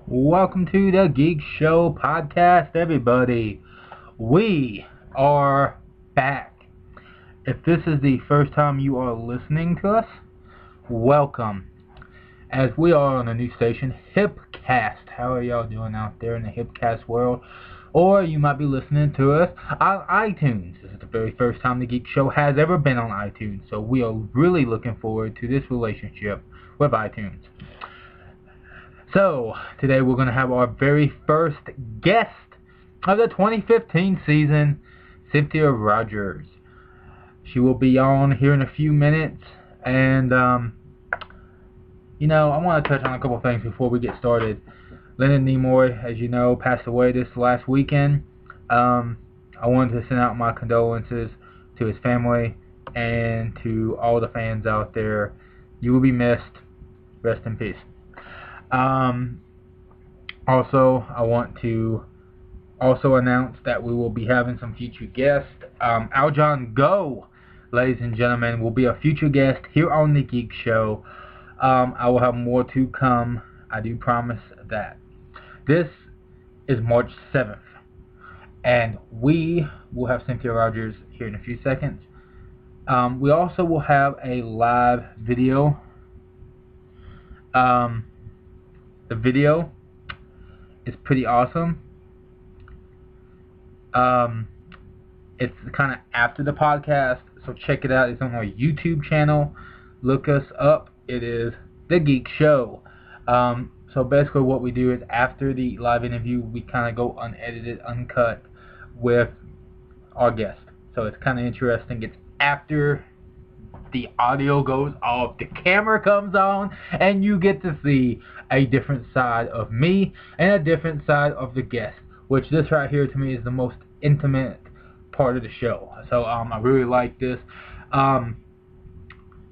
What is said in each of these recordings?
Welcome to the Geek Show podcast, everybody. We are back. If this is the first time you are listening to us, welcome. As we are on a new station, Hipcast. How are y'all doing out there in the Hipcast world? Or you might be listening to us on iTunes. This is the very first time the Geek Show has ever been on iTunes, so we are really looking forward to this relationship with iTunes. So, today we're going to have our very first guest of the 2015 season, Cynthia Rogers. She will be on here in a few minutes, and, I want to touch on a couple things before we get started. Leonard Nimoy, as you know, passed away this last weekend. I wanted to send out my condolences to his family and to all the fans out there. You will be missed. Rest in peace. Also, I want to announce that we will be having some future guests. Aljon Go, ladies and gentlemen, will be a future guest here on the Geek Show. I will have more to come. I do promise that. This is March 7th, and we will have Cynthia Rogers here in a few seconds. We also will have a live video. The video is pretty awesome. It's kind of after the podcast, so check it out. It's on our YouTube channel. Look us up. It is The Geek Show. So basically what we do is after the live interview, we kind of go unedited, uncut with our guest. So it's kind of interesting. It's after the audio goes off, the camera comes on, and you get to see a different side of me and a different side of the guest, which this right here to me is the most intimate part of the show. So I really like this.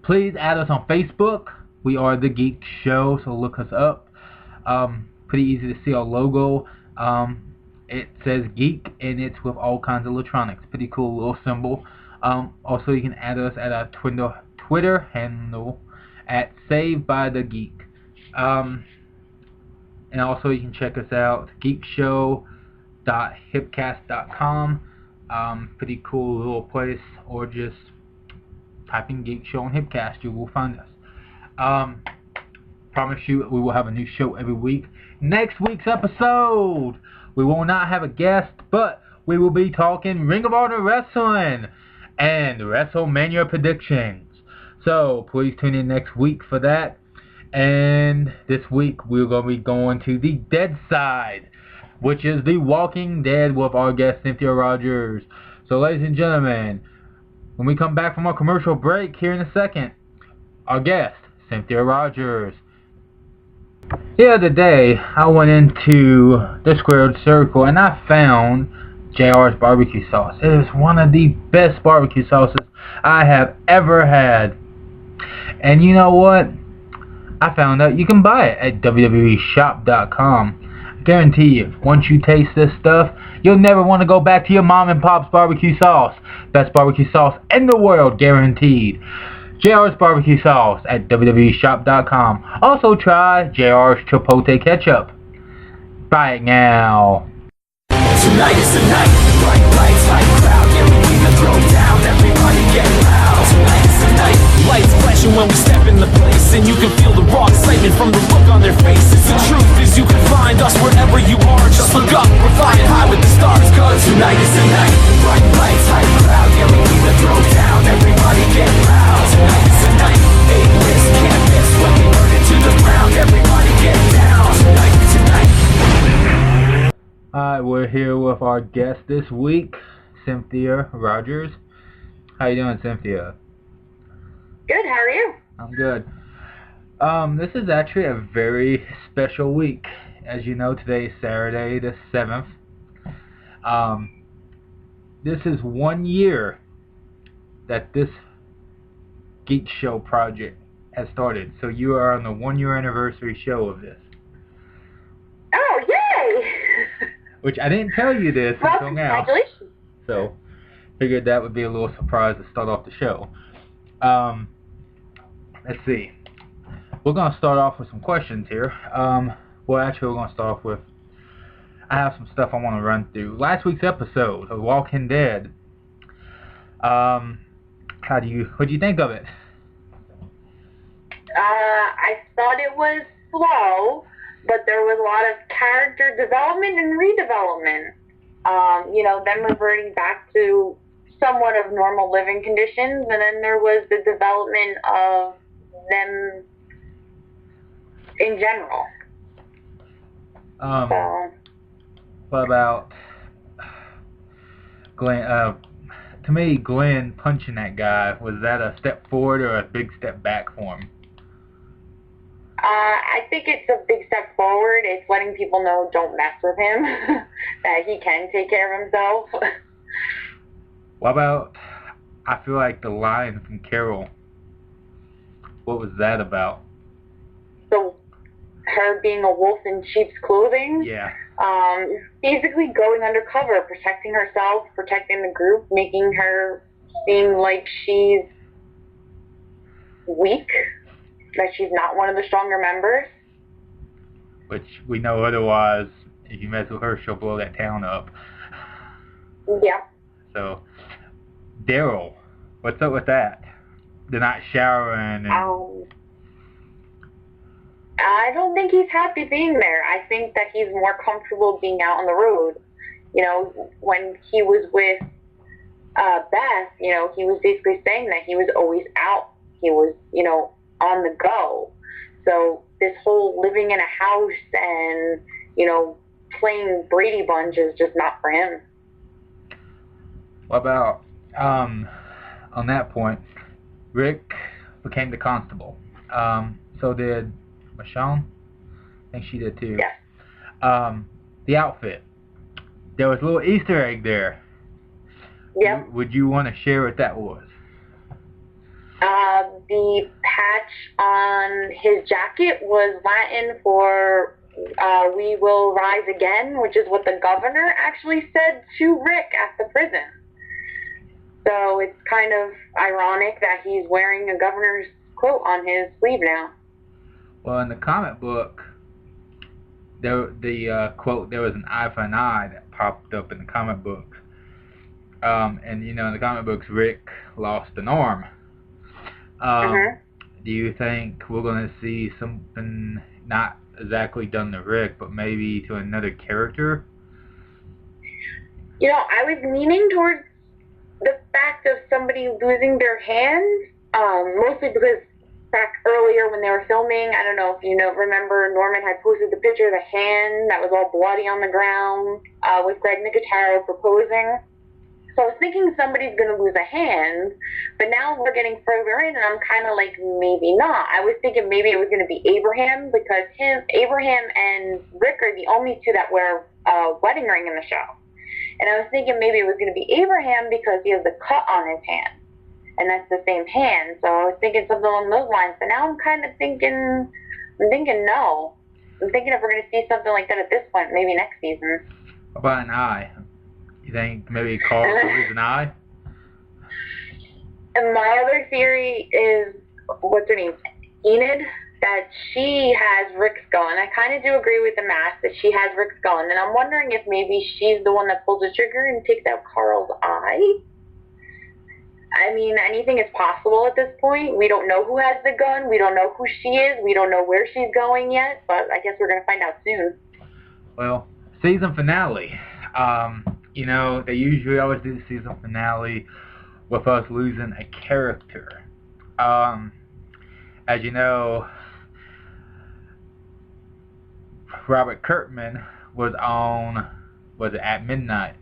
Please add us on Facebook. We are The Geek Show, so look us up. Pretty easy to see our logo. It says Geek, and it's with all kinds of electronics. Pretty cool little symbol. Also, you can add us at our Twitter handle at Saved by the Geek. And also, you can check us out, geekshow.hipcast.com. Pretty cool little place, or just type in Geek Show on Hipcast, you will find us. Promise you, we will have a new show every week. Next week's episode, we will not have a guest, but we will be talking Ring of Honor Wrestling and WrestleMania predictions. So please tune in next week for that. And this week we're going to be going to the Dead Side, which is The Walking Dead with our guest Cynthia Rogers. So ladies and gentlemen, when we come back from our commercial break here in a second, our guest Cynthia Rogers. The other day I went into the Squared Circle and I found JR's barbecue sauce. It is one of the best barbecue sauces I have ever had. And you know what? I found out you can buy it at www.shop.com. I guarantee you, once you taste this stuff, you'll never want to go back to your mom and pop's barbecue sauce. Best barbecue sauce in the world, guaranteed. JR's barbecue sauce at www.shop.com. Also try JR's Chipotle ketchup. Buy it now. Tonight is the night, bright lights, high crowd, yeah, we need to throw down, everybody get loud. Tonight is the night, lights flashing when we step in the place, and you can feel the raw excitement from the look on their faces. The truth is you can find us wherever you are, just look up, we're flying high with the stars, cause tonight is the night, bright lights, high crowd, yeah, we need to throw down, everybody get loud. Tonight is the night, A-list, can't miss, when we burn it to the ground, everybody get down. Tonight is the night. Alright, we're here with our guest this week, Cynthia Rogers. How you doing, Cynthia? Good, how are you? I'm good. This is actually a very special week. As you know, today is Saturday the 7th. This is 1 year that this Geek Show project has started. So you are on the 1 year anniversary show of this. Oh, yay! Which I didn't tell you this Well, until now. congratulations. So, figured that would be a little surprise to start off the show. Let's see. We're going to start off with some questions here. Well, actually, we're gonna start off with. I have some stuff I want to run through. Last week's episode of Walking Dead. What do you think of it? I thought it was slow, but there was a lot of character development and redevelopment. Them reverting back to somewhat of normal living conditions, and then there was the development of them in general. So. What about Glenn? To me, Glenn punching that guy, was that a step forward or a big step back for him? I think it's a big step forward. It's letting people know don't mess with him, that he can take care of himself. What about, I feel like the line from Carol, what was that about? So, her being a wolf in sheep's clothing? Yeah. Basically going undercover, protecting herself, protecting the group, making her seem like she's weak, that she's not one of the stronger members. Which we know otherwise, if you mess with her, she'll blow that town up. Yeah. So, Daryl, what's up with that? They're not showering and... I don't think he's happy being there. I think that he's more comfortable being out on the road. When he was with Beth, he was basically saying that he was always out. He was, on the go. So this whole living in a house and, playing Brady Bunch is just not for him. What about, on that point, Rick became the constable. So did Michonne? I think she did too. Yeah. The outfit. There was a little Easter egg there. Yeah. Would you want to share what that was? The patch on his jacket was Latin for "We will rise again," which is what the governor actually said to Rick at the prison. So it's kind of ironic that he's wearing a governor's quote on his sleeve now. Well, in the comic book, the quote, there was an eye for an eye that popped up in the comic books. And, in the comic books, Rick lost an arm. Do you think we're going to see something not exactly done to Rick, but maybe to another character? I was leaning towards the fact of somebody losing their hands, mostly because back earlier when they were filming, I don't know if remember, Norman had posted the picture of the hand that was all bloody on the ground with Greg Nicotero proposing. So I was thinking somebody's going to lose a hand, but now we're getting further in and I'm kind of like, maybe not. I was thinking maybe it was going to be Abraham, because Abraham and Rick are the only two that wear a wedding ring in the show. And I was thinking maybe it was going to be Abraham because he has the cut on his hand. And that's the same hand. So I was thinking something along those lines. But now I'm kind of thinking no. I'm thinking if we're going to see something like that at this point, maybe next season. How about an eye? You think maybe Carl could lose an eye? And my other theory is, what's her name? Enid, that she has Rick's gun. I kind of do agree with the mask that she has Rick's gun. And I'm wondering if maybe she's the one that pulls the trigger and takes out Carl's eye. I mean, anything is possible at this point. We don't know who has the gun. We don't know who she is. We don't know where she's going yet. But I guess we're going to find out soon. Well, season finale. They usually always do the season finale with us losing a character. As you know, Robert Kirkman was on, At Midnight,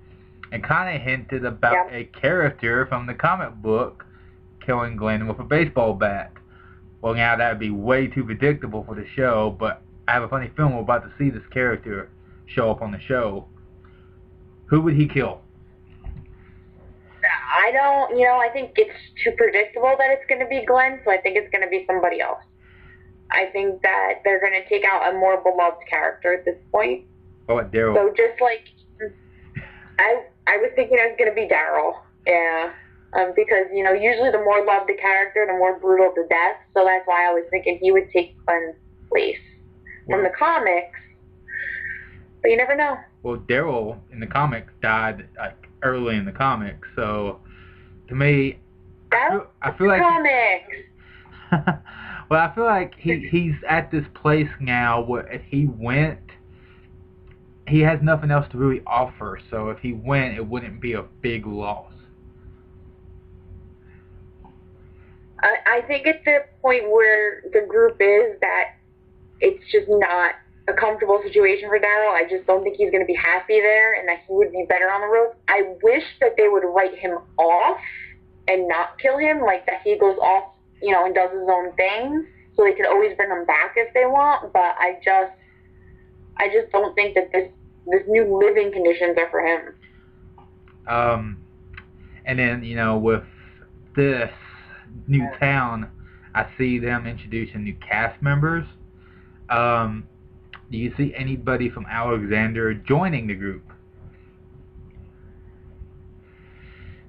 and kind of hinted about a character from the comic book killing Glenn with a baseball bat. Well, now that would be way too predictable for the show, but I have a funny feeling we're about to see this character show up on the show. Who would he kill? I don't, I think it's too predictable that it's going to be Glenn, so I think it's going to be somebody else. I think that they're going to take out a more beloved character at this point. Oh, Daryl. So just like, I was thinking it was going to be Daryl, yeah. Because, usually the more loved the character, the more brutal the death, so that's why I was thinking he would take Glenn's place. From the comics, But you never know. Well, Daryl in the comics died like early in the comics, so to me, I feel like comics. well, I feel like he's at this place now where if he went, he has nothing else to really offer. So if he went, it wouldn't be a big loss. I think at the point where the group is that it's just not a comfortable situation for Daryl. I just don't think he's going to be happy there, and that he would be better on the road. I wish that they would write him off and not kill him, like that he goes off, and does his own thing, so they could always bring him back if they want. But I just don't think that this new living conditions are for him. And then with this new town, I see them introducing new cast members. Do you see anybody from Alexander joining the group?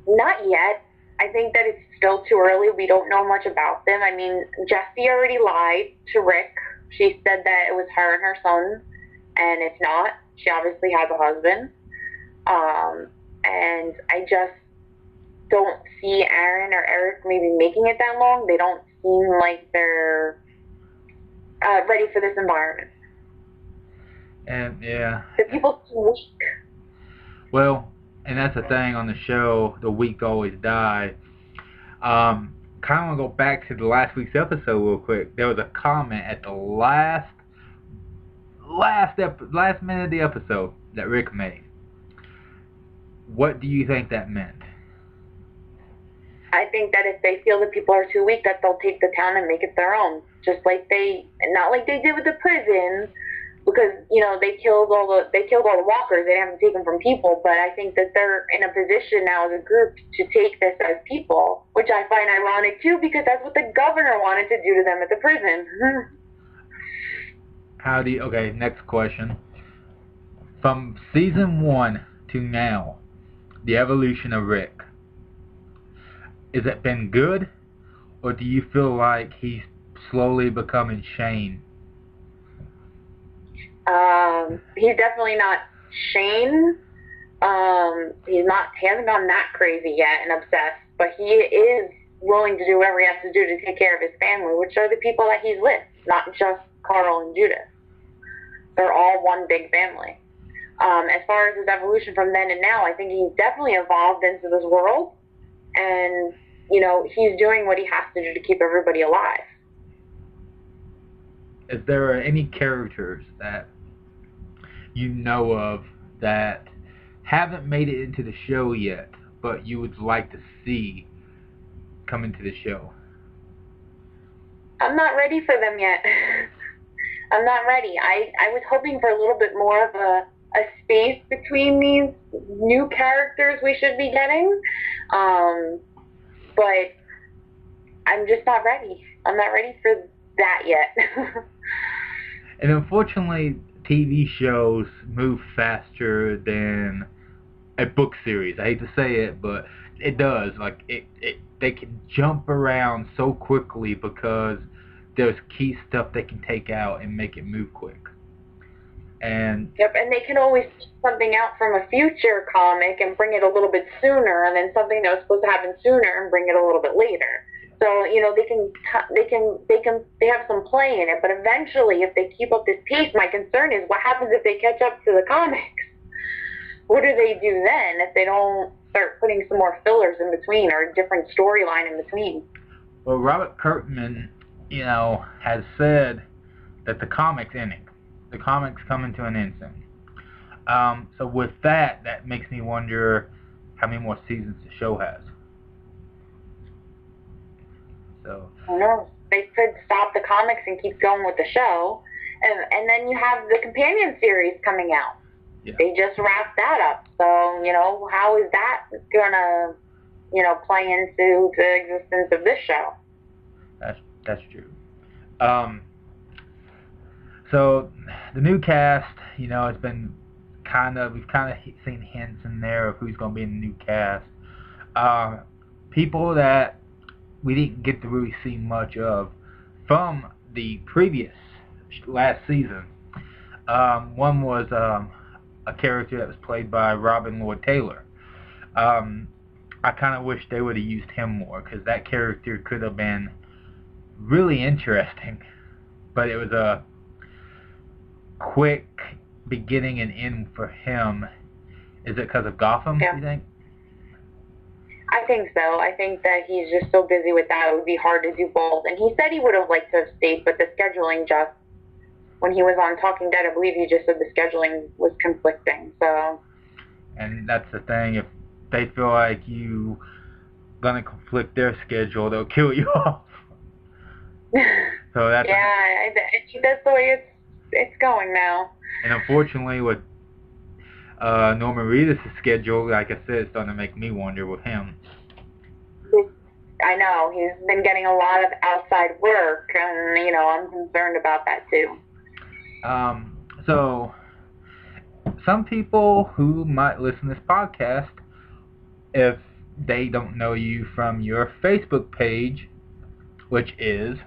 Not yet. I think that it's still too early. We don't know much about them. I mean, Jessie already lied to Rick. She said that it was her and her son, and it's not. She obviously has a husband. And I just don't see Aaron or Eric maybe making it that long. They don't seem like they're ready for this environment. And yeah. The people seem weak. Well, and that's the thing on the show, the weak always die. Kind of want to go back to the last week's episode real quick. There was a comment at the last minute of the episode that Rick made. What do you think that meant? I think that if they feel that people are too weak, that they'll take the town and make it their own. Just like not like they did with the prison, because they killed all the walkers. They didn't have to take them from people. But I think that they're in a position now as a group to take this as people, which I find ironic too, because that's what the governor wanted to do to them at the prison. Okay, next question. From season 1 to now, the evolution of Rick, has it been good, or do you feel like he's slowly becoming Shane? He's definitely not Shane. He hasn't gone that crazy yet and obsessed, but he is willing to do whatever he has to do to take care of his family, which are the people that he's with, not just Carl and Judith. They're all one big family. As far as his evolution from then and now, I think he's definitely evolved into this world, and he's doing what he has to do to keep everybody alive. Is there any characters that you know of that haven't made it into the show yet, but you would like to see come into the show? I'm not ready for them yet. I'm not ready. I was hoping for a little bit more of a space between these new characters we should be getting. But I'm just not ready. I'm not ready for that yet. And unfortunately, TV shows move faster than a book series. I hate to say it, but it does. Like they can jump around so quickly because there's key stuff they can take out and make it move quick. And yep, and they can always take something out from a future comic and bring it a little bit sooner, and then something that was supposed to happen sooner and bring it a little bit later. So they have some play in it, but eventually, if they keep up this pace, my concern is what happens if they catch up to the comics. What do they do then if they don't start putting some more fillers in between or a different storyline in between? Well, Robert Kirkman, has said that the comic's ending. The comic's coming to an end soon. So with that makes me wonder how many more seasons the show has. So I don't know. They could stop the comics and keep going with the show, and then you have the companion series coming out. Yeah. They just wrapped that up. So how is that gonna play into the existence of this show? That's true. So the new cast, it's been we've kind of seen hints in there of who's going to be in the new cast. People that we didn't get to really see much of from the previous last season. One was a character that was played by Robin Lord Taylor. I kind of wish they would have used him more, because that character could have been really interesting. But it was a quick beginning and end for him. Is it because of Gotham, you think? I think so. I think that he's just so busy with that, it would be hard to do both. And he said he would have liked to have stayed, but the scheduling just, when he was on Talking Dead, I believe he just said the scheduling was conflicting, so. And that's the thing, if they feel like you gonna conflict their schedule, they'll kill you off. So that's I think that's the way it's going now. And unfortunately, with Norman Reedus' schedule, like I said, it's starting to make me wonder with him. I know, he's been getting a lot of outside work, and, you know, I'm concerned about that too. So, some people who might listen to this podcast, if they don't know you from your Facebook page, which is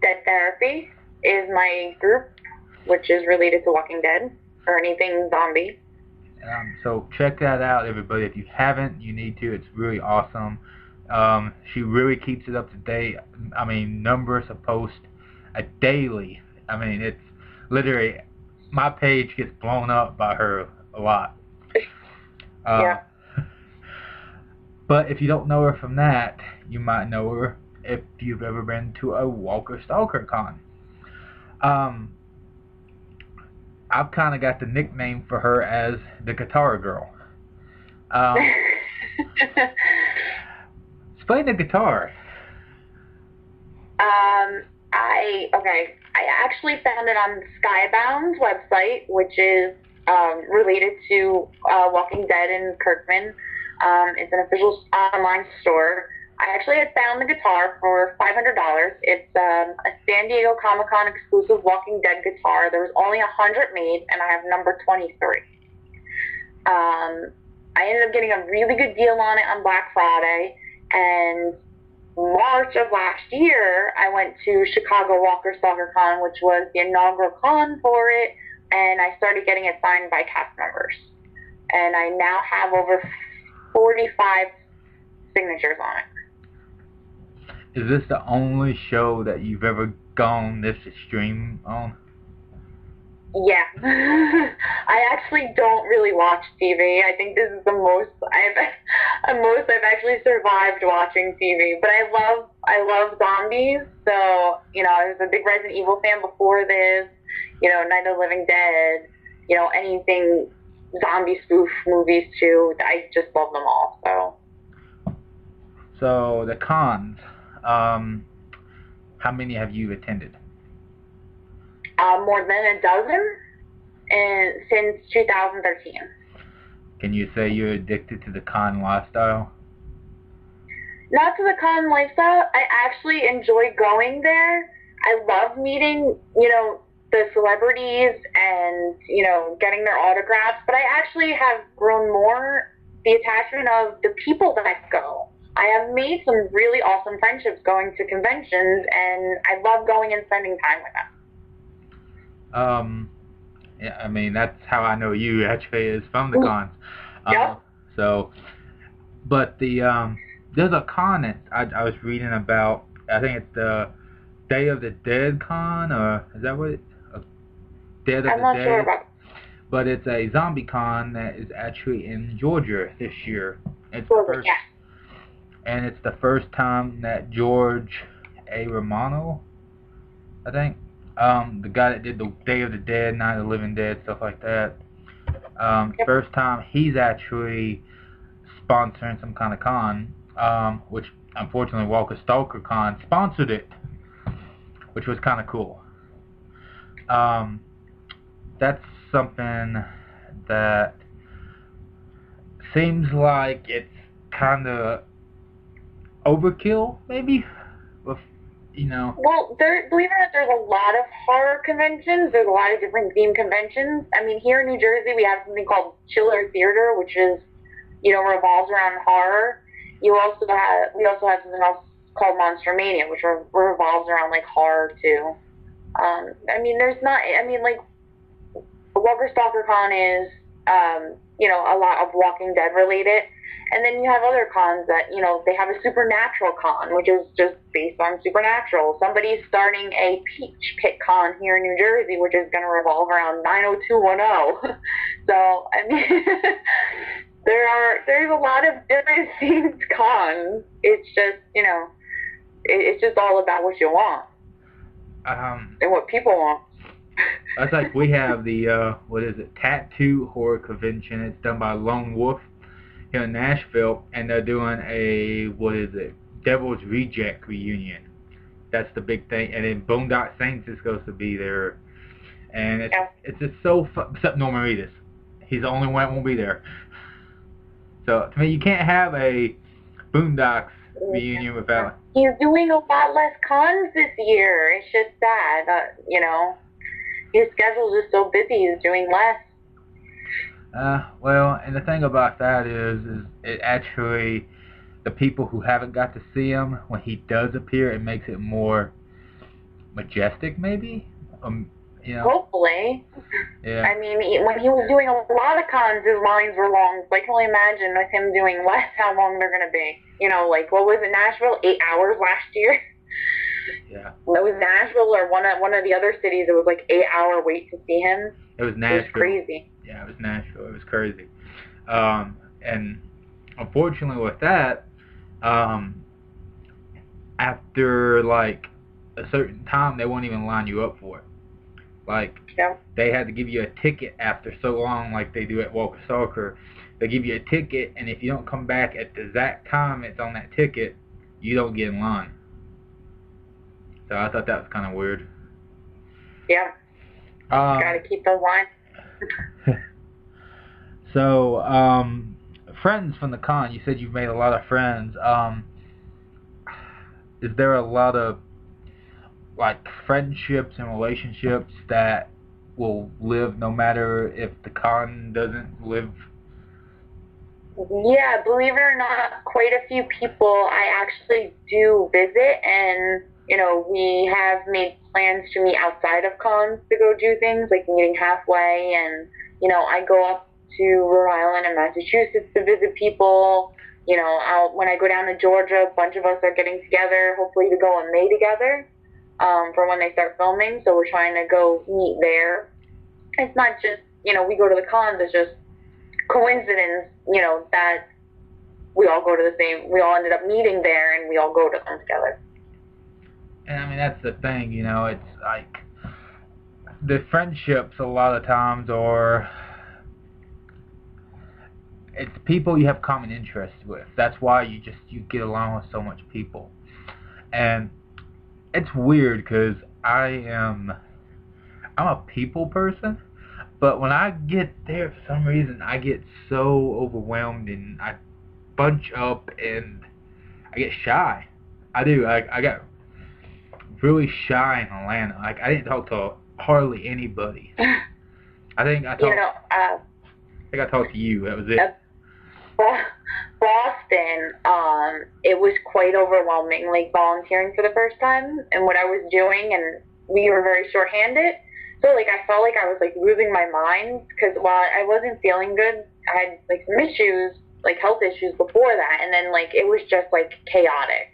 Dead Therapy is my group, which is related to Walking Dead, or anything zombie. So check that out, everybody. If you haven't, you need to. It's really awesome. She really keeps it up to date. I mean, numbers of posts daily. I mean, it's literally, my page gets blown up by her a lot. Yeah. But if you don't know her from that, you might know her if you've ever been to a Walker Stalker con. I've kind of got the nickname for her as the Guitar Girl. Explain the guitar. I actually found it on Skybound's website, which is related to Walking Dead and Kirkman. It's an official online store. I actually had found the guitar for $500. It's a San Diego Comic-Con exclusive Walking Dead guitar. There was only 100 made, and I have number 23. I ended up getting a really good deal on it on Black Friday, and March of last year, I went to Chicago Walker Stalker Con, which was the inaugural con for it, and I started getting it signed by cast members. And I now have over 45 signatures on it. Is this the only show that you've ever gone this extreme on? Yeah. I actually don't really watch TV. I think this is the most I've actually survived watching TV. But I love zombies. So, you know, I was a big Resident Evil fan before this. You know, Night of the Living Dead. You know, anything zombie spoof movies too. I just love them all. So the cons. How many have you attended? More than a dozen, and since 2013. Can you say you're addicted to the con lifestyle? Not to the con lifestyle. I actually enjoy going there. I love meeting, you know, the celebrities and, you know, getting their autographs. But I actually have grown more the attachment of the people that go. I have made some really awesome friendships going to conventions, and I love going and spending time with them. Yeah, I mean, that's how I know you actually is from the cons. Yep. So, but there's a con that I was reading about. I think it's the Day of the Dead con, or is that what it? Dead of the Dead. I'm not sure about. But it's a zombie con that is actually in Georgia this year. It's Georgia, the first, yeah. and it's the first time that George A. Romano, I think, the guy that did the Day of the Dead, Night of the Living Dead, stuff like that. Yep. First time he's actually sponsoring some kind of con, which unfortunately Walker Stalker Con sponsored it, which was kind of cool. That's something that seems like it's kind of overkill, maybe, with, you know. Well, believe it or not, there's a lot of horror conventions. There's a lot of different theme conventions. I mean, here in New Jersey, we have something called Chiller Theater, which is, you know, revolves around horror. We also have something else called Monster Mania, which revolves around like horror too. I mean, like Walker Stalker Con is, you know, a lot of Walking Dead related. And then you have other cons that, you know, they have a Supernatural Con, which is just based on Supernatural. Somebody's starting a Peach Pit Con here in New Jersey, which is going to revolve around 90210. So, I mean, there's a lot of different themed cons. It's just, you know, it's just all about what you want. And what people want. That's like we have the, what is it, Tattoo Horror Convention. It's done by Lone Wolf here in Nashville, and they're doing a, what is it, Devil's Reject reunion. That's the big thing. And then Boondock Saints is supposed to be there. And it's just so fun, except Norman Reedus. He's the only one that won't be there. So, to me, you can't have a Boondocks reunion without... He's doing a lot less cons this year. It's just sad, you know. His schedule's just so busy, he's doing less. Well, and the thing about that is it actually, the people who haven't got to see him, when he does appear, it makes it more majestic, maybe? You know? Hopefully. Yeah. I mean, when he was doing a lot of cons, his lines were long, so I can only imagine with him doing less how long they're going to be. You know, like, what was it, Nashville? 8 hours last year? Yeah. It was Nashville or one of the other cities. It was like 8-hour wait to see him. It was Nashville. It was crazy. Yeah, it was Nashville. It was crazy. And unfortunately with that, after like a certain time, they won't even line you up for it. Like, yeah. They had to give you a ticket after so long, like they do at Walker Stalker. They give you a ticket, and if you don't come back at the exact time it's on that ticket, you don't get in line. So I thought that was kind of weird. Yeah. Gotta keep those lines. So, friends from the con, you said you've made a lot of friends. Is there a lot of, like, friendships and relationships that will live no matter if the con doesn't live? Yeah, believe it or not, quite a few people I actually do visit, and, you know, we have made plans to meet outside of cons to go do things, like meeting halfway, and, you know, I go up to Rhode Island and Massachusetts to visit people. You know, when I go down to Georgia, a bunch of us are getting together, hopefully to go in May together, for when they start filming, so we're trying to go meet there. It's not just, you know, we go to the cons, it's just coincidence, you know, that we all go to the same, we all ended up meeting there, and we all go to them together. And I mean, that's the thing, you know, it's like, the friendships a lot of times are, it's people you have common interests with. That's why you get along with so much people. And it's weird because I'm a people person, but when I get there, for some reason, I get so overwhelmed and I bunch up and I get shy. I do. I got really shy in Atlanta. Like, I didn't talk to hardly anybody. I think I talked. You know, I think I talked to you. That was it. Boston, it was quite overwhelming, like volunteering for the first time and what I was doing, and we were very short-handed. So, like, I felt like I was, like, losing my mind, because while I wasn't feeling good, I had, like, some issues, like, health issues before that, and then, like, it was just, like, chaotic.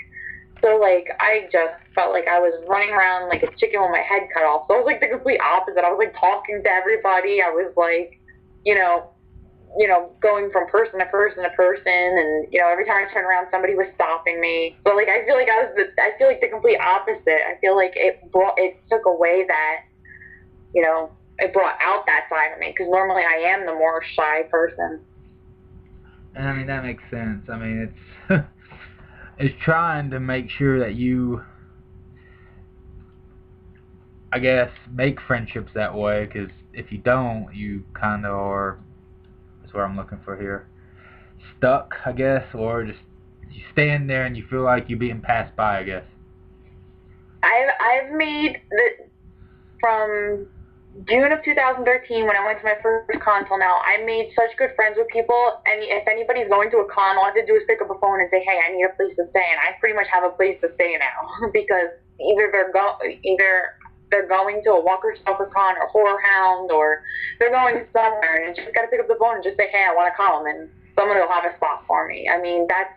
So, like, I just felt like I was running around like a chicken with my head cut off. So I was, like, the complete opposite. I was, like, talking to everybody. I was, like, you know, going from person to person to person, and, you know, every time I turned around, somebody was stopping me. But, like, I feel like I feel like the complete opposite. I feel like it took away that, you know, it brought out that side of me, because normally I am the more shy person. And I mean, that makes sense. I mean, it's it's trying to make sure that you, I guess, make friendships that way, because if you don't, you kind of are, that's what I'm looking for here, stuck, I guess, or just you stand there and you feel like you're being passed by, I guess. I've made from June of 2013, when I went to my first con till now, I made such good friends with people, and if anybody's going to a con, all I have to do is pick up a phone and say, hey, I need a place to stay, and I pretty much have a place to stay now, because either they're going to a Walker Stalker Con or Horror Hound, or they're going somewhere, and you just got to pick up the phone and just say, hey, I want to come, and someone will have a spot for me. I mean, that's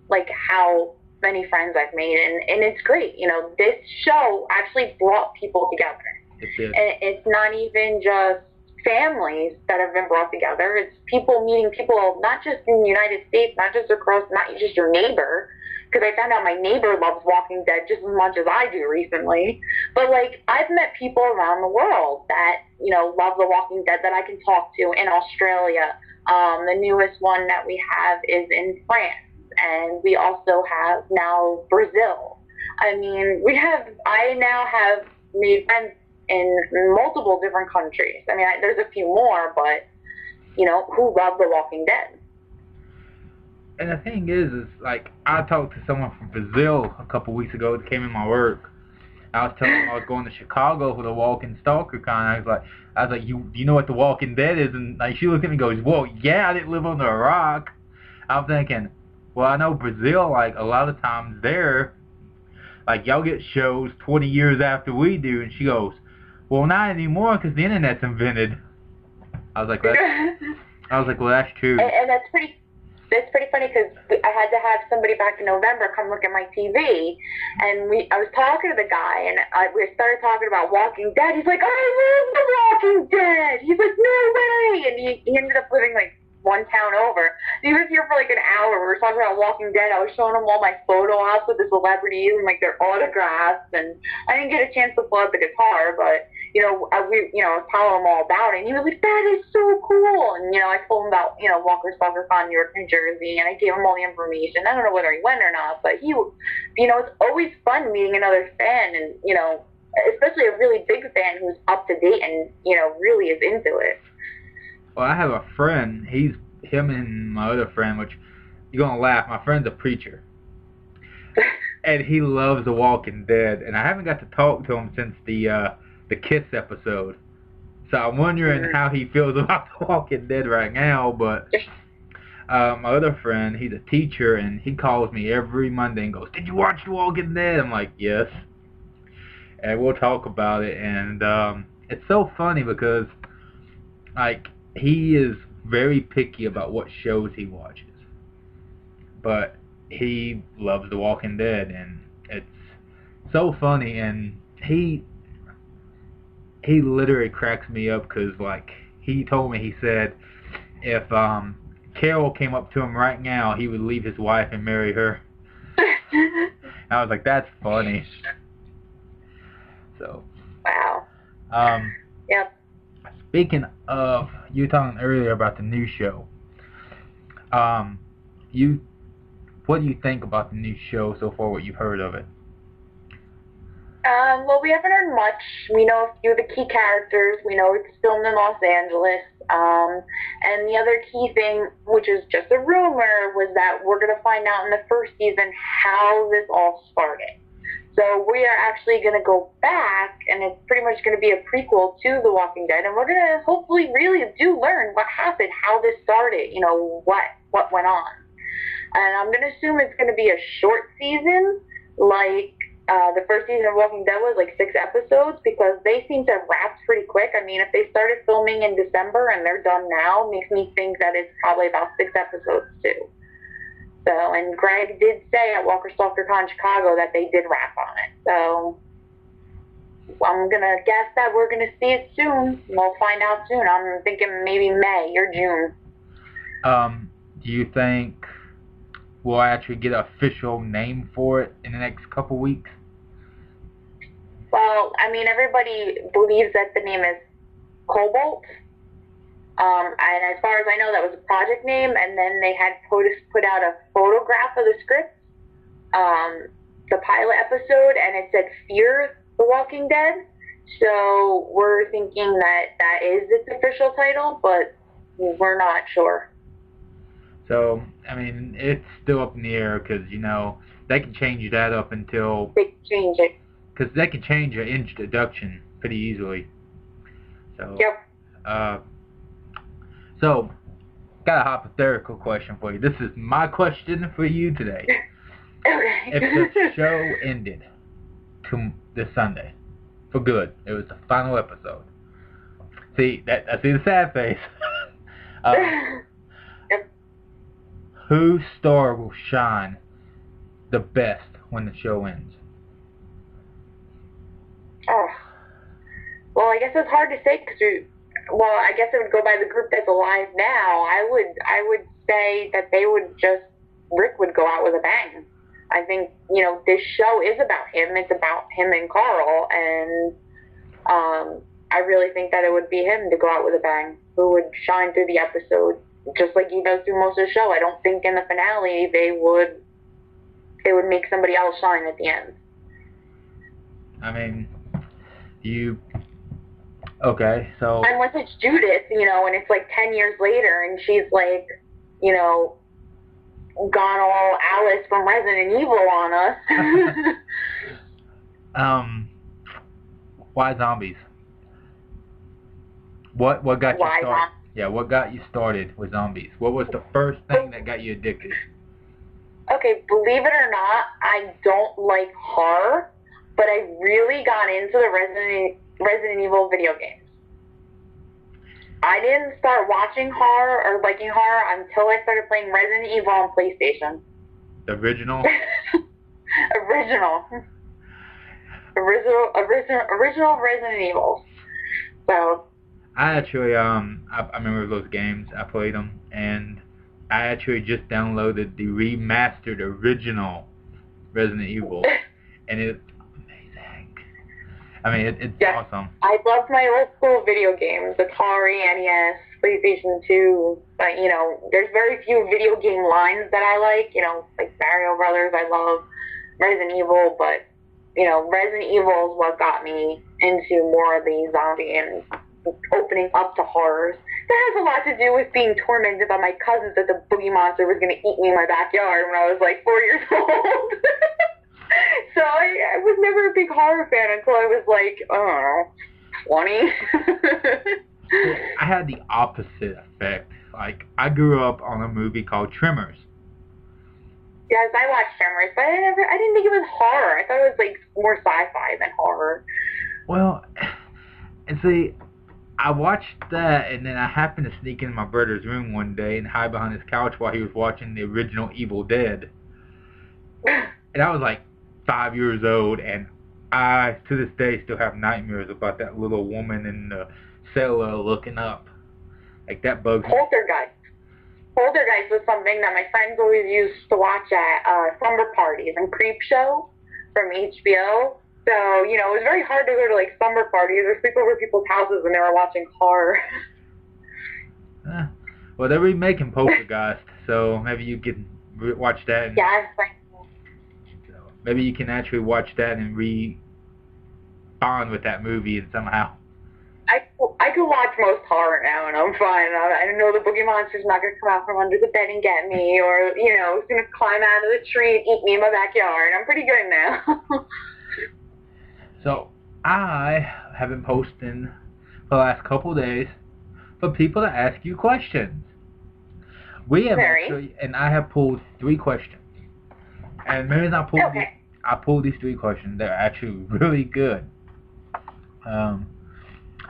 like how many friends I've made, and it's great. You know, this show actually brought people together. It did. And it's not even just families that have been brought together. It's people meeting people, not just in the United States, not just across, not just your neighbor, because I found out my neighbor loves Walking Dead just as much as I do recently. But, like, I've met people around the world that, you know, love The Walking Dead that I can talk to in Australia. The newest one that we have is in France, and we also have now Brazil. I mean, I now have made friends in multiple different countries. I mean, there's a few more, but, you know, who love The Walking Dead. And the thing is like, I talked to someone from Brazil a couple weeks ago that came in my work. I was telling him I was going to Chicago for the Walking Stalker Con. I was like, you know what The Walking Dead is? And like, she looked at me and goes, well, yeah, I didn't live under a rock. I'm thinking, well, I know Brazil, like, a lot of times there, like, y'all get shows 20 years after we do. And she goes, well, not anymore because the internet's invented. I was like, well, that's true. And that's pretty funny because I had to have somebody back in November come look at my TV, and I was talking to the guy, and we started talking about Walking Dead. He's like, I love The Walking Dead. He's like, no way. And he ended up living like one town over. He was here for like an hour. We were talking about Walking Dead. I was showing him all my photo ops with the celebrities and like their autographs, and I didn't get a chance to pull out the guitar, but you know, I was telling him all about it, and he was like, that is so cool. And, you know, I told him about, you know, Walker Stalker Con, New York, New Jersey, and I gave him all the information. I don't know whether he went or not, but you know, it's always fun meeting another fan, and, you know, especially a really big fan who's up to date and, you know, really is into it. Well, I have a friend, him and my other friend, which, you're going to laugh, my friend's a preacher. And he loves The Walking Dead, and I haven't got to talk to him since the Kiss episode. So I'm wondering how he feels about The Walking Dead right now, but my other friend, he's a teacher, and he calls me every Monday and goes, did you watch The Walking Dead? I'm like, yes. And we'll talk about it, and it's so funny because, like, he is very picky about what shows he watches. But he loves The Walking Dead, and it's so funny, and he literally cracks me up because, like, he told me, he said, if Carol came up to him right now, he would leave his wife and marry her. I was like, that's funny. So. Wow. Yep. Speaking of, you were talking earlier about the new show. What do you think about the new show so far, what you've heard of it? Well, we haven't heard much. We know a few of the key characters. We know it's filmed in Los Angeles. And the other key thing, which is just a rumor, was that we're going to find out in the first season how this all started. So we are actually going to go back, and it's pretty much going to be a prequel to The Walking Dead, and we're going to hopefully really do learn what happened, how this started, you know, what went on. And I'm going to assume it's going to be a short season, like the first season of Walking Dead was like 6 episodes, because they seem to have wrapped pretty quick. I mean, if they started filming in December and they're done now, makes me think that it's probably about 6 episodes too. So, and Greg did say at Walker Stalker Con Chicago that they did wrap on it. So I'm going to guess that we're going to see it soon. We'll find out soon. I'm thinking maybe May or June. Do you think we'll actually get an official name for it in the next couple weeks? Well, I mean, everybody believes that the name is Cobalt. And as far as I know, that was a project name, and then they had put out a photograph of the script, the pilot episode, and it said Fear the Walking Dead. So we're thinking that is its official title, but we're not sure. So, I mean, it's still up in the air because, you know, they can change that up until... They can change it. Because they can change an introduction pretty easily. So, yep. So, got a hypothetical question for you. This is my question for you today. Okay. If the show ended this Sunday, For good. It was the final episode. See, I see the sad face. Yep. Whose star will shine the best when the show ends? Oh. Well, I guess it's hard to say because I guess it would go by the group that's alive now. I would say that Rick would go out with a bang. I think, this show is about him. It's about him and Carl, and I really think that it would be him to go out with a bang, who would shine through the episode, just like he does through most of the show. I don't think in the finale they would make somebody else shine at the end. I mean, okay, so... Unless it's Judith, and it's like 10 years later, and she's like, gone all Alice from Resident Evil on us. Why zombies? What got you started? Yeah, what got you started with zombies? What was the first thing that got you addicted? Okay, believe it or not, I don't like horror, but I really got into the Resident Evil video games. I didn't start watching horror or liking horror until I started playing Resident Evil on PlayStation. The original? Original Resident Evil. So... I actually, I remember those games. I played them, and I actually just downloaded the remastered original Resident Evil, and it's amazing. I mean, it's awesome. I love my old school video games, Atari, NES, PlayStation 2, but, there's very few video game lines that I like, like Mario Brothers, I love Resident Evil, but, Resident Evil is what got me into more of the zombie and opening up to horrors. That has a lot to do with being tormented by my cousins that the boogie monster was going to eat me in my backyard when I was like 4 years old. So I was never a big horror fan until I was like, I don't know, 20. I had the opposite effect. Like, I grew up on a movie called Tremors. Yes, I watched Tremors, but I didn't think it was horror. I thought it was like more sci-fi than horror. Well, and see, I watched that, and then I happened to sneak in my brother's room one day and hide behind his couch while he was watching the original Evil Dead. And I was like 5 years old, and I, to this day, still have nightmares about that little woman in the cellar looking up. Like, that bugs me. Poltergeist was something that my friends always used to watch at slumber parties and Creep Show from HBO. So, it was very hard to go to, like, slumber parties or sleep over people's houses when they were watching horror. Well, they're remaking Poltergeist, so maybe you can watch that. And, so maybe you can actually watch that and bond with that movie and somehow. I can watch most horror now, and I'm fine. I know the boogie monster's not going to come out from under the bed and get me, or, it's going to climb out of the tree and eat me in my backyard. I'm pretty good now. So, I have been posting for the last couple of days for people to ask you questions. And I have pulled 3 questions. And the reason I pulled these 3 questions, they're actually really good.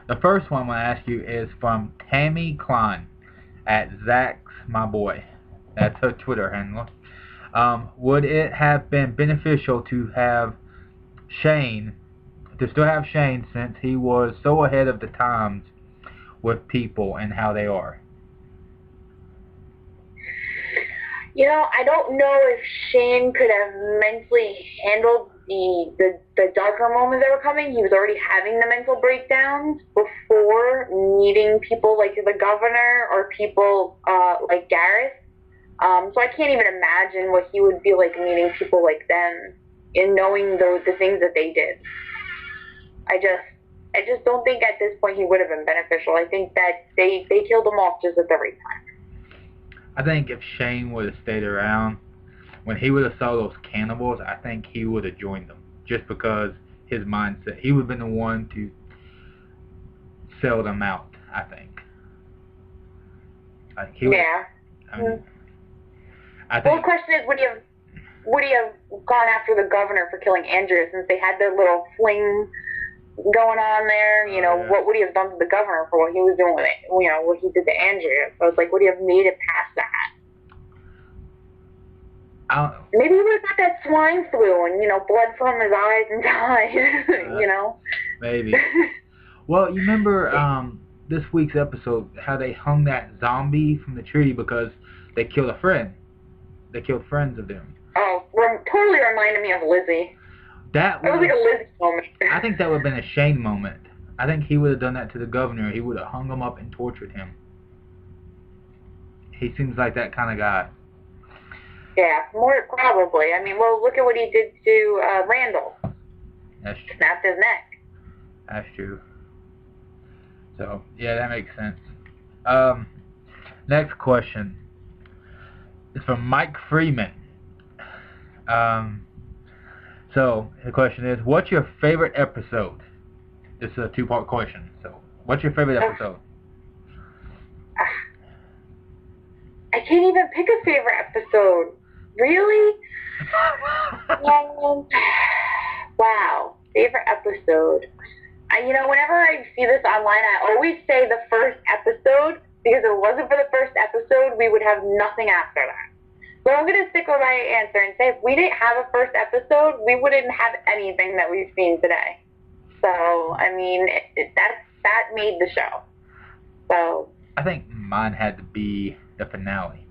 The first one I'm going to ask you is from Tammy Klein at Zach's My Boy. That's her Twitter handle. Would it have been beneficial to still have Shane since he was so ahead of the times with people and how they are? I don't know if Shane could have mentally handled the darker moments that were coming. He was already having the mental breakdowns before meeting people like the governor or people like Gareth. So I can't even imagine what he would be like meeting people like them and knowing the things that they did. I just don't think at this point he would have been beneficial. I think that they killed him off just at the right time. I think if Shane would have stayed around, when he would have saw those cannibals, I think he would have joined them. Just because his mindset. He would have been the one to sell them out, I think. I think the question is, would he have gone after the governor for killing Andrea since they had their little fling going on there. You know, what would he have done to the governor for what he was doing with it? You know, what he did to Andrea. So it's like, would he have made it past that? Maybe he would have got that swine flu and, you know, blood from his eyes and died. You know? Maybe. Well, you remember this week's episode, how they hung that zombie from the tree because they killed a friend. They killed friends of them. Oh, totally reminded me of Lizzie. That was like a Lizzie moment. I think that would have been a Shane moment. I think he would have done that to the governor. He would have hung him up and tortured him. He seems like that kind of guy. Yeah, more probably. I mean, well, look at what he did to Randall. That's true. Snapped his neck. That's true. So, yeah, that makes sense. Next question is from Mike Freeman. So, the question is, what's your favorite episode? This is a two-part question. So, what's your favorite episode? I can't even pick a favorite episode. Really? Wow. Favorite episode. You know, whenever I see this online, I always say the first episode, because if it wasn't for the first episode, we would have nothing after that. So I'm going to stick with my answer and say if we didn't have a first episode, we wouldn't have anything that we've seen today. So, I mean, that made the show. So I think mine had to be the finale.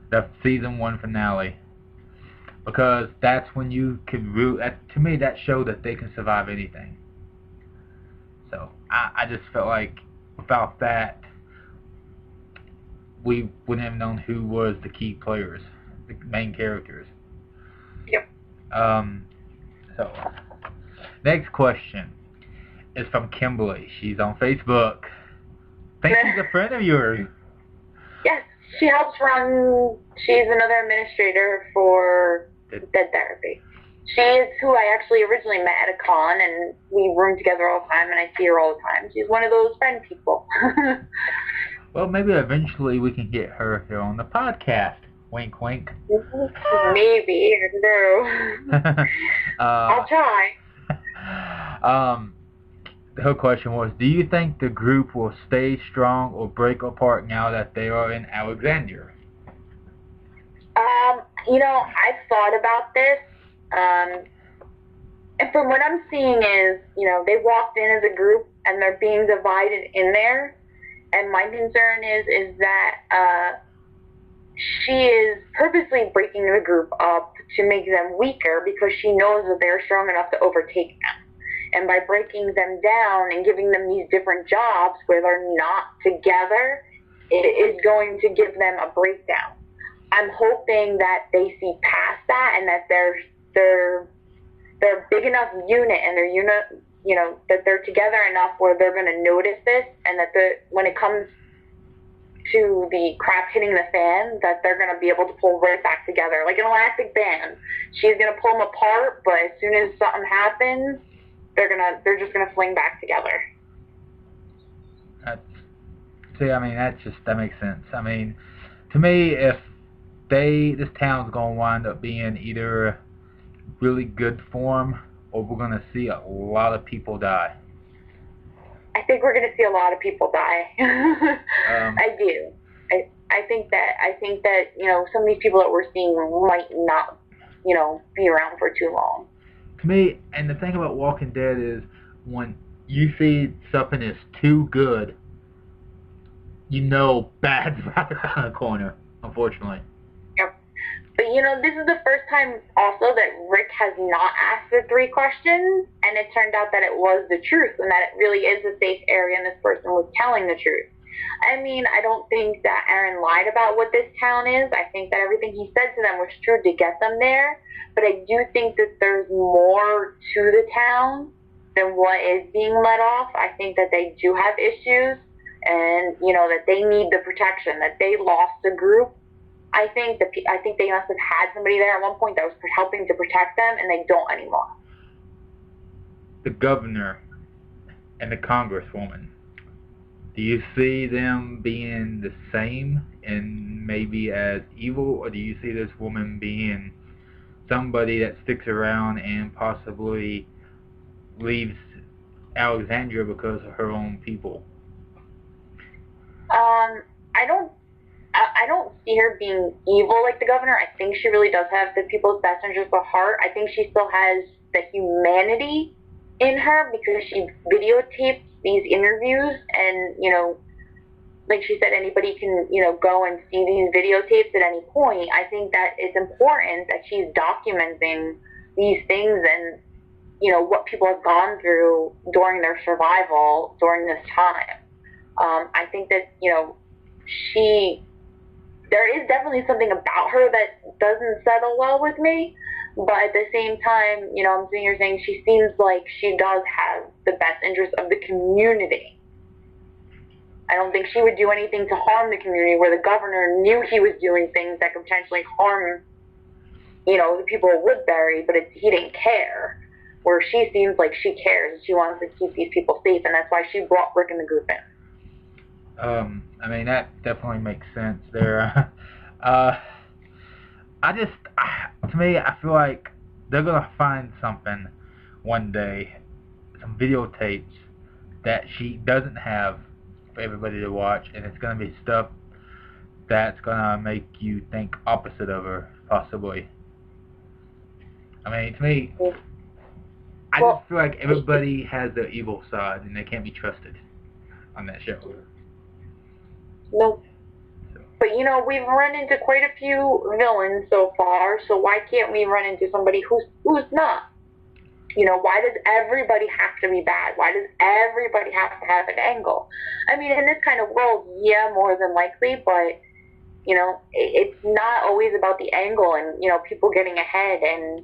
The season 1 finale. Because that's when you can root. To me, that showed that they can survive anything. So, I just felt like without that, we wouldn't have known who was the key players, the main characters. Yep. So, next question is from Kimberly. She's on Facebook. I think she's a friend of yours. Yes, she helps run. She's another administrator for Dead Therapy. She is who I actually originally met at a con, and we room together all the time, and I see her all the time. She's one of those friend people. Well, maybe eventually we can get her here on the podcast. Wink, wink. Maybe. No. I'll try. Her question was, do you think the group will stay strong or break apart now that they are in Alexandria? You know, I've thought about this, and from what I'm seeing is, you know, they walked in as a group and they're being divided in there, and my concern is that she is purposely breaking the group up to make them weaker because she knows that they're strong enough to overtake them. And by breaking them down and giving them these different jobs where they're not together, it is going to give them a breakdown. I'm hoping that they see past that and that they're a big enough unit and they're you know, that they're together enough where they're going to notice this, and that when it comes to the crap hitting the fan, that they're going to be able to pull right back together. Like an elastic band. She's going to pull them apart, but as soon as something happens, they're just gonna fling back together. That makes sense. I mean, to me, if this town's gonna wind up being either really good form or we're gonna see a lot of people die. I think we're gonna see a lot of people die. I do. I think that you know, some of these people that we're seeing might not, you know, be around for too long. To me, and the thing about Walking Dead is when you see something is too good, you know bad's right around the corner, unfortunately. Yep. But you know, this is the first time also that Rick has not asked the 3 questions, and it turned out that it was the truth, and that it really is a safe area and this person was telling the truth. I mean, I don't think that Aaron lied about what this town is. I think that everything he said to them was true to get them there. But I do think that there's more to the town than what is being let off. I think that they do have issues, and you know that they need the protection. That they lost a group. I think they must have had somebody there at one point that was helping to protect them, and they don't anymore. The governor and the congresswoman. Do you see them being the same and maybe as evil, or do you see this woman being somebody that sticks around and possibly leaves Alexandria because of her own people? I don't see her being evil like the governor. I think she really does have the people's best interests at heart. I think she still has the humanity in her because she videotapes these interviews, and like she said, anybody can go and see these videotapes at any point. I think that it's important that she's documenting these things and what people have gone through during their survival during this time. I think that there is definitely something about her that doesn't settle well with me, but at the same time, I'm sitting here saying she seems like she does have the best interest of the community. I don't think she would do anything to harm the community where the governor knew he was doing things that could potentially harm, the people of Woodbury, but he didn't care. Where she seems like she cares. She wants to keep these people safe, and that's why she brought Rick and the group in. I mean, that definitely makes sense there. To me, I feel like they're gonna find something one day, some videotapes that she doesn't have for everybody to watch, and it's gonna be stuff that's gonna make you think opposite of her, possibly. I mean, to me, I just feel like everybody has their evil side, and they can't be trusted on that show. Nope. But we've run into quite a few villains so far, so why can't we run into somebody who's not? Why does everybody have to be bad? Why does everybody have to have an angle? I mean, in this kind of world, yeah, more than likely, but it's not always about the angle and people getting ahead and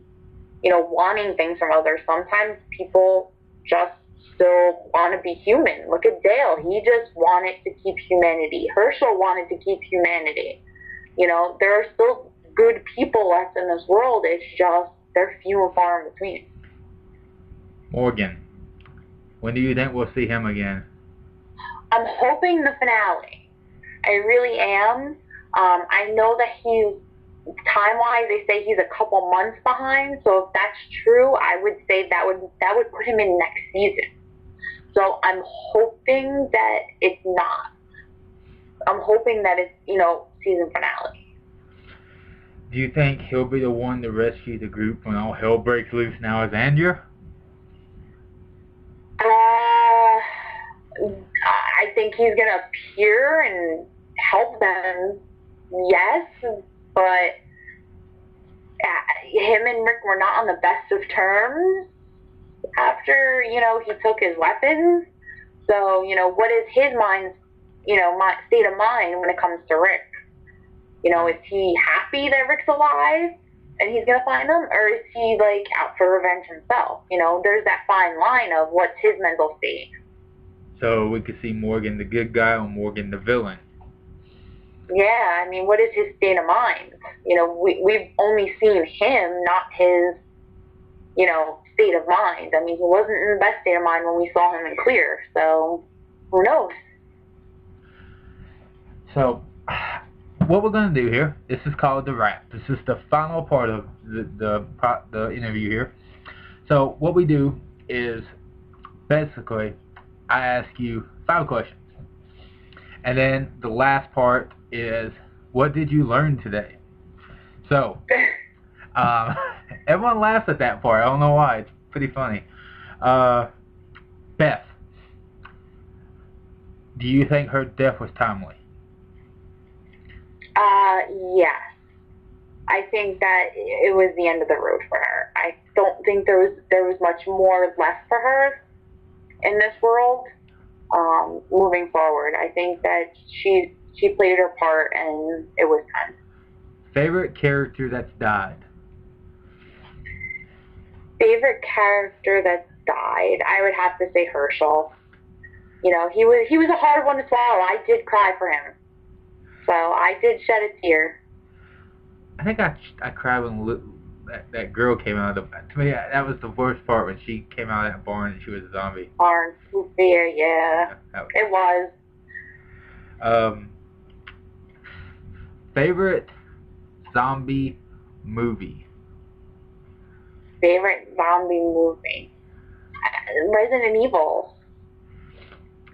wanting things from others. Sometimes people just still want to be human. Look at Dale. He just wanted to keep humanity. Herschel wanted to keep humanity. There are still good people left in this world. It's just they're few and far in between. Morgan. When do you think we'll see him again? I'm hoping the finale. I really am. I know that he's time-wise, they say he's a couple months behind. So if that's true, I would say that would put him in next season. So I'm hoping that it's not. I'm hoping that it's season finale. Do you think he'll be the one to rescue the group when all hell breaks loose in Alexandria? I think he's gonna appear and help them. Yes, but him and Rick were not on the best of terms after, he took his weapons. So, what is his state of mind when it comes to Rick? Is he happy that Rick's alive and he's going to find him? Or is he, out for revenge himself? There's that fine line of what's his mental state. So we could see Morgan the good guy or Morgan the villain. Yeah, I mean, what is his state of mind? We've only seen him, not his, state of mind. I mean, he wasn't in the best state of mind when we saw him in Clear, so who knows? So, what we're going to do here, this is called the wrap. This is the final part of the interview here. So, what we do is, basically, I ask you 5 questions. And then the last part is, what did you learn today? So, everyone laughs at that part. I don't know why. It's pretty funny. Beth, do you think her death was timely? Yes. I think that it was the end of the road for her. I don't think there was much more left for her in this world. Moving forward, I think that she played her part and it was time. Favorite character that's died? Favorite character that's died, I would have to say Herschel. He was a hard one to swallow. I did cry for him, so I did shed a tear. I think I cried when that girl came out of the. To me, that was the worst part, when she came out of that barn and she was a zombie. Barn, yeah. It was. Favorite zombie movie? Favorite zombie movie? Resident Evil.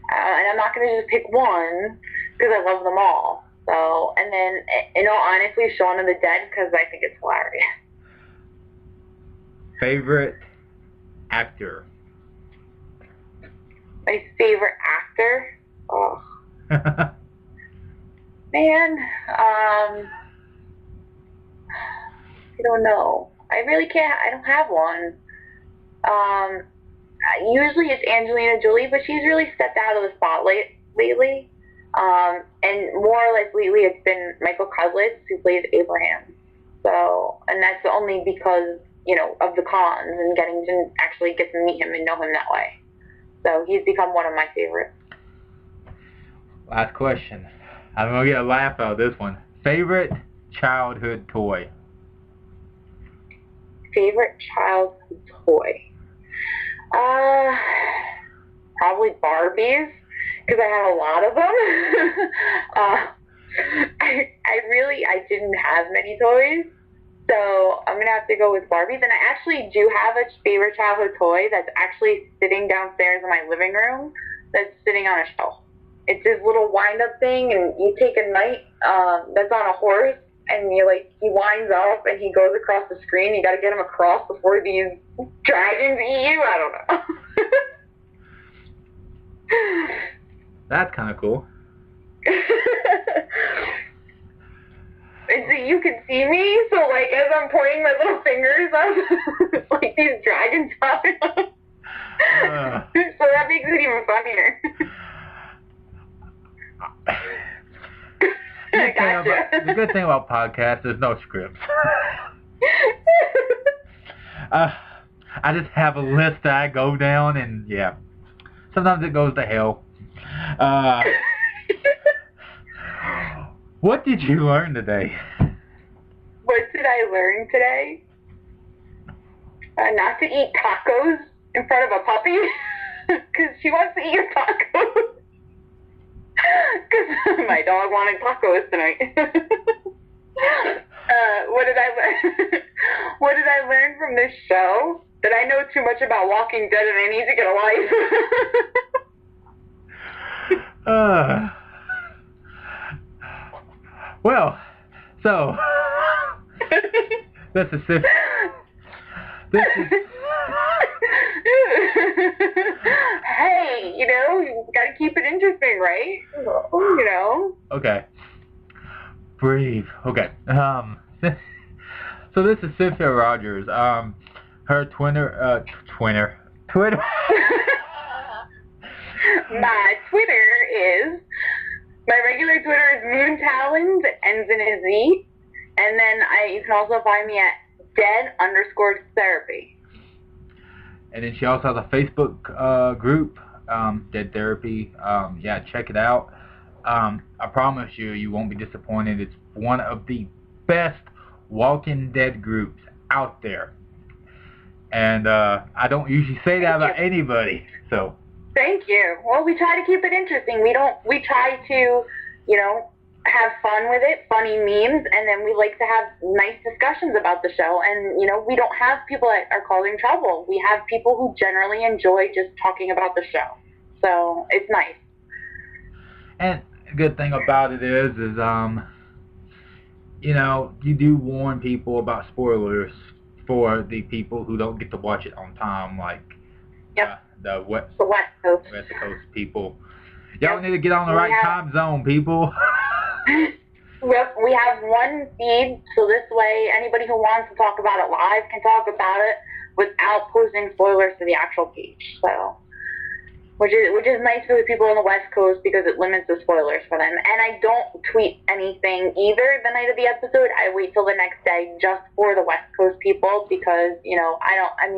And I'm not going to just pick one because I love them all. So, and then, in all honesty, Shaun of the Dead because I think it's hilarious. Favorite actor? My favorite actor? Oh. Man, I don't know. I really can't, I don't have one. Usually it's Angelina Jolie, but she's really stepped out of the spotlight lately. And more or less lately it's been Michael Cudlitz, who plays Abraham. So, and that's only because, you know, of the cons and getting to actually get to meet him and know him that way. So he's become one of my favorites. Last question. I'm going to get a laugh out of this one. Favorite childhood toy? Favorite childhood toy? Probably Barbies, because I had a lot of them. I didn't have many toys, so I'm going to have to go with Barbies. And I actually do have a favorite childhood toy that's actually sitting downstairs in my living room that's sitting on a shelf. It's this little wind-up thing, and you take a knight that's on a horse, and he winds up, and he goes across the screen. You got to get him across before these dragons eat you. I don't know. That's kind of cool. And so you can see me, so as I'm pointing my little fingers up, these dragons popping up. So that makes it even funnier. The good thing about podcasts, there's no scripts. I just have a list that I go down, and yeah, sometimes it goes to hell. What did you learn today? What did I learn today? Not to eat tacos in front of a puppy, because she wants to eat your tacos. Because my dog wanted tacos tonight. What did I learn? What did I learn from this show? That I know too much about Walking Dead and I need to get a life. Well, so this is Hey, you gotta keep it interesting, right? Okay. Breathe. Okay. So this is Cynthia Rogers. Her Twitter. My Twitter is, my regular Twitter is Moon Talons, ends in a Z. And then you can also find me at dead_therapy. And then she also has a Facebook group, Dead Therapy. Yeah, check it out. I promise you won't be disappointed. It's one of the best Walking Dead groups out there. And I don't usually say that about anybody. So. Thank you. Well, we try to keep it interesting. We try to, have fun with it, funny memes, and then we like to have nice discussions about the show. And, we don't have people that are causing trouble. We have people who generally enjoy just talking about the show. So it's nice. And the good thing about it is you do warn people about spoilers for the people who don't get to watch it on time, the West Coast people. Y'all need to get on the right time zone, people. We have one feed, so this way anybody who wants to talk about it live can talk about it without posting spoilers to the actual page. So, which is nice for the people on the West Coast because it limits the spoilers for them. And I don't tweet anything either the night of the episode. I wait till the next day just for the West Coast people because,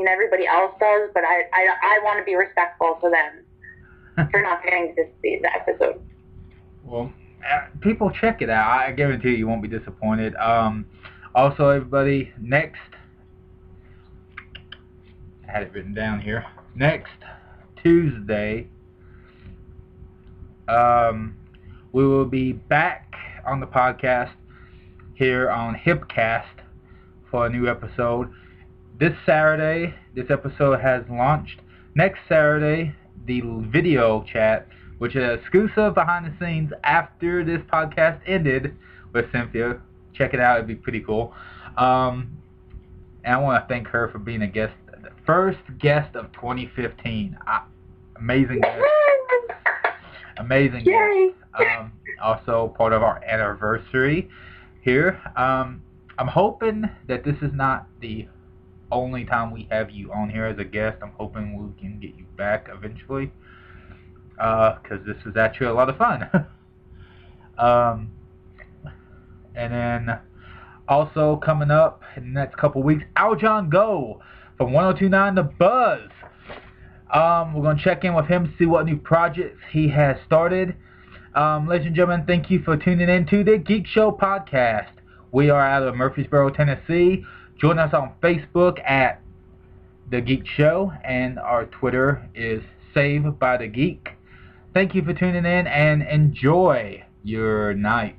everybody else does, but I want to be respectful to them for not getting to see the episode. Well, people check it out. I guarantee you won't be disappointed. Also, everybody, next, I had it written down here, next Tuesday, we will be back on the podcast here on Hipcast for a new episode. This Saturday, this episode has launched. next Saturday, the video chat, which is exclusive behind the scenes after this podcast ended with Cynthia. Check it out; it'd be pretty cool. And I want to thank her for being a guest, the first guest of 2015. Amazing guest. Amazing guest. Also part of our anniversary here. I'm hoping that this is not the only time we have you on here as a guest. I'm hoping we can get you back eventually, because this is actually a lot of fun. And then also coming up in the next couple weeks, Aljon Go from 102.9 The Buzz. We're going to check in with him to see what new projects he has started. Ladies and gentlemen, thank you for tuning in to the Geek Show podcast. We are out of Murfreesboro, Tennessee. Join us on Facebook at The Geek Show, and our Twitter is Saved by the Geek. Thank you for tuning in, and enjoy your night.